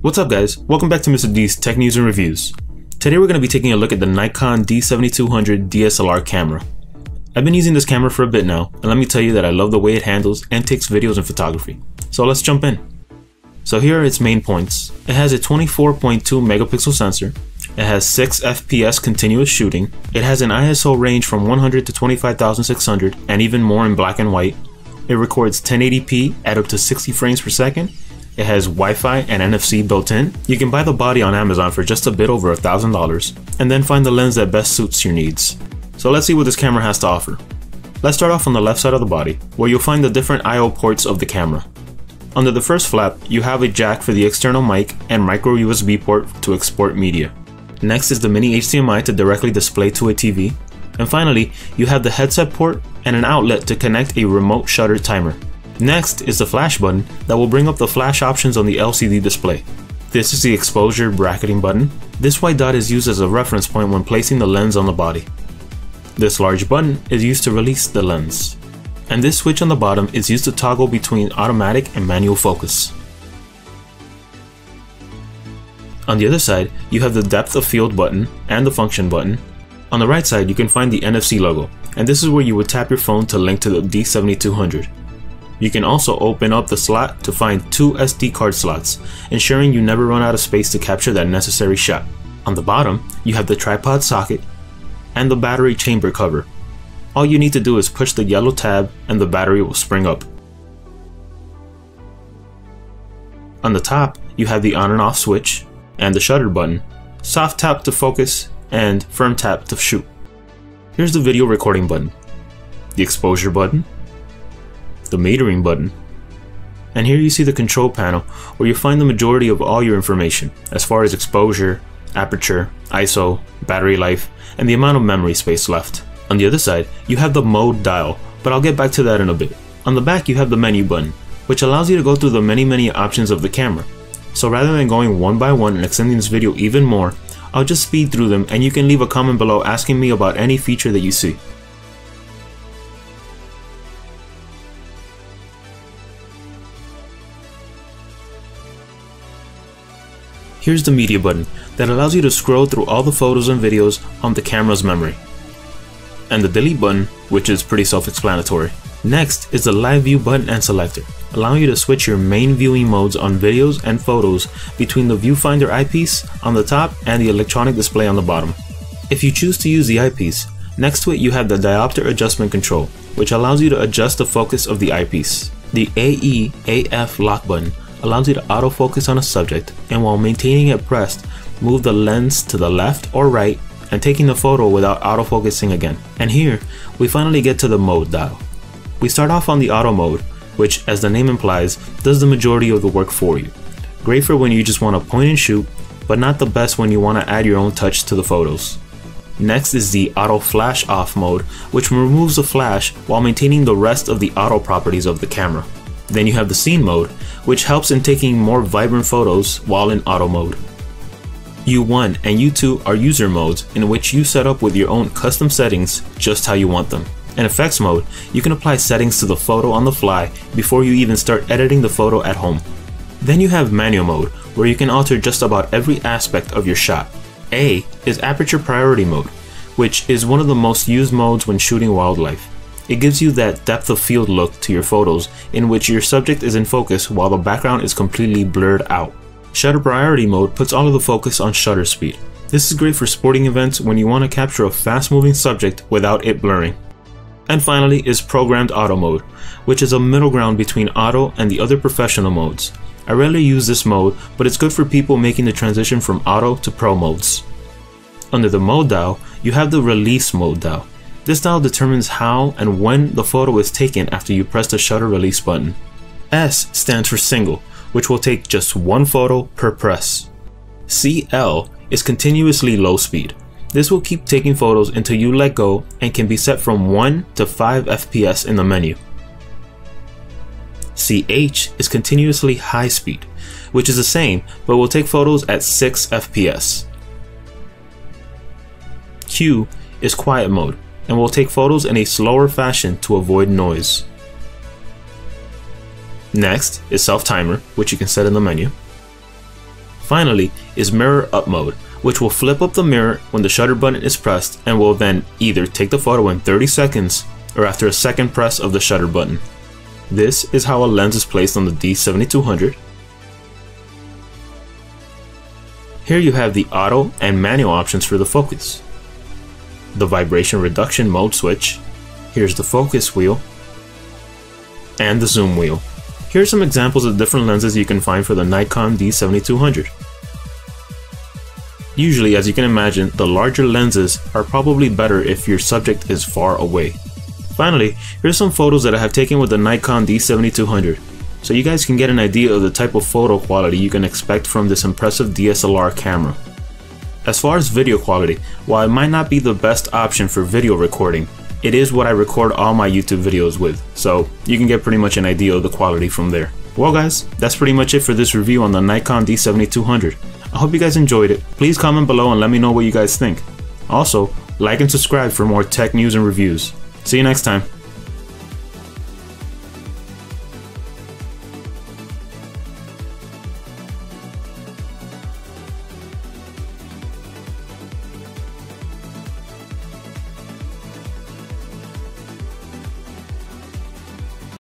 What's up guys, welcome back to Mr. D's Tech News and Reviews. Today we're going to be taking a look at the Nikon D7200 DSLR camera. I've been using this camera for a bit now, and let me tell you that I love the way it handles and takes videos and photography. So let's jump in. So here are its main points. It has a 24.2 megapixel sensor. It has 6 FPS continuous shooting. It has an ISO range from 100 to 25,600 and even more in black and white. It records 1080p at up to 60 frames per second. It has Wi-Fi and Nfc built in. You can buy the body on Amazon for just a bit over $1,000 and then find the lens that best suits your needs. So let's see what this camera has to offer. Let's start off on the left side of the body, where you'll find the different I/O ports of the camera. Under the first flap, you have a jack for the external mic and micro USB port to export media. Next is the mini HDMI to directly display to a TV. And finally, you have the headset port and an outlet to connect a remote shutter timer. Next is the flash button that will bring up the flash options on the LCD display. This is the exposure bracketing button. This white dot is used as a reference point when placing the lens on the body. This large button is used to release the lens. And this switch on the bottom is used to toggle between automatic and manual focus. On the other side, you have the depth of field button and the function button. On the right side, you can find the NFC logo, and this is where you would tap your phone to link to the D7200. You can also open up the slot to find 2 SD card slots, ensuring you never run out of space to capture that necessary shot. On the bottom, you have the tripod socket and the battery chamber cover. All you need to do is push the yellow tab and the battery will spring up. On the top, you have the on and off switch and the shutter button, soft tap to focus, and firm tap to shoot. Here's the video recording button, the exposure button, the metering button, and here you see the control panel where you find the majority of all your information as far as exposure, aperture, ISO, battery life, and the amount of memory space left. On the other side, you have the mode dial, but I'll get back to that in a bit. On the back you have the menu button, which allows you to go through the many options of the camera. So rather than going one by one and extending this video even more, I'll just speed through them and you can leave a comment below asking me about any feature that you see. Here's the media button that allows you to scroll through all the photos and videos on the camera's memory. And the delete button, which is pretty self-explanatory. Next is the live view button and selector, allowing you to switch your main viewing modes on videos and photos between the viewfinder eyepiece on the top and the electronic display on the bottom. If you choose to use the eyepiece, next to it you have the diopter adjustment control, which allows you to adjust the focus of the eyepiece. The AE/AF lock button allows you to autofocus on a subject and while maintaining it pressed, move the lens to the left or right and taking the photo without autofocusing again. And here, we finally get to the mode dial. We start off on the auto mode, which as the name implies, does the majority of the work for you. Great for when you just want to point and shoot, but not the best when you want to add your own touch to the photos. Next is the auto flash off mode, which removes the flash while maintaining the rest of the auto properties of the camera. Then you have the scene mode, which helps in taking more vibrant photos while in auto mode. U1 and U2 are user modes in which you set up with your own custom settings just how you want them. In effects mode, you can apply settings to the photo on the fly before you even start editing the photo at home. Then you have manual mode, where you can alter just about every aspect of your shot. A is aperture priority mode, which is one of the most used modes when shooting wildlife. It gives you that depth of field look to your photos in which your subject is in focus while the background is completely blurred out. Shutter priority mode puts all of the focus on shutter speed. This is great for sporting events when you want to capture a fast moving subject without it blurring. And finally is programmed auto mode, which is a middle ground between auto and the other professional modes. I rarely use this mode, but it's good for people making the transition from auto to pro modes. Under the mode dial, you have the release mode dial. This dial determines how and when the photo is taken after you press the shutter release button. S stands for single, which will take just one photo per press. CL is continuously low speed. This will keep taking photos until you let go and can be set from 1 to 5 FPS in the menu. CH is continuously high speed, which is the same but will take photos at 6 FPS. Q is quiet mode and will take photos in a slower fashion to avoid noise. Next is self timer, which you can set in the menu. Finally is mirror up mode, which will flip up the mirror when the shutter button is pressed and will then either take the photo in 30 seconds or after a second press of the shutter button. This is how a lens is placed on the D7200. Here you have the auto and manual options for the focus, the vibration reduction mode switch, here's the focus wheel, and the zoom wheel. Here are some examples of different lenses you can find for the Nikon D7200. Usually, as you can imagine, the larger lenses are probably better if your subject is far away. Finally, here's some photos that I have taken with the Nikon D7200, so you guys can get an idea of the type of photo quality you can expect from this impressive DSLR camera. As far as video quality, while it might not be the best option for video recording, it is what I record all my YouTube videos with, so you can get pretty much an idea of the quality from there. Well guys, that's pretty much it for this review on the Nikon D7200. I hope you guys enjoyed it. Please comment below and let me know what you guys think. Also, like and subscribe for more tech news and reviews. See you next time.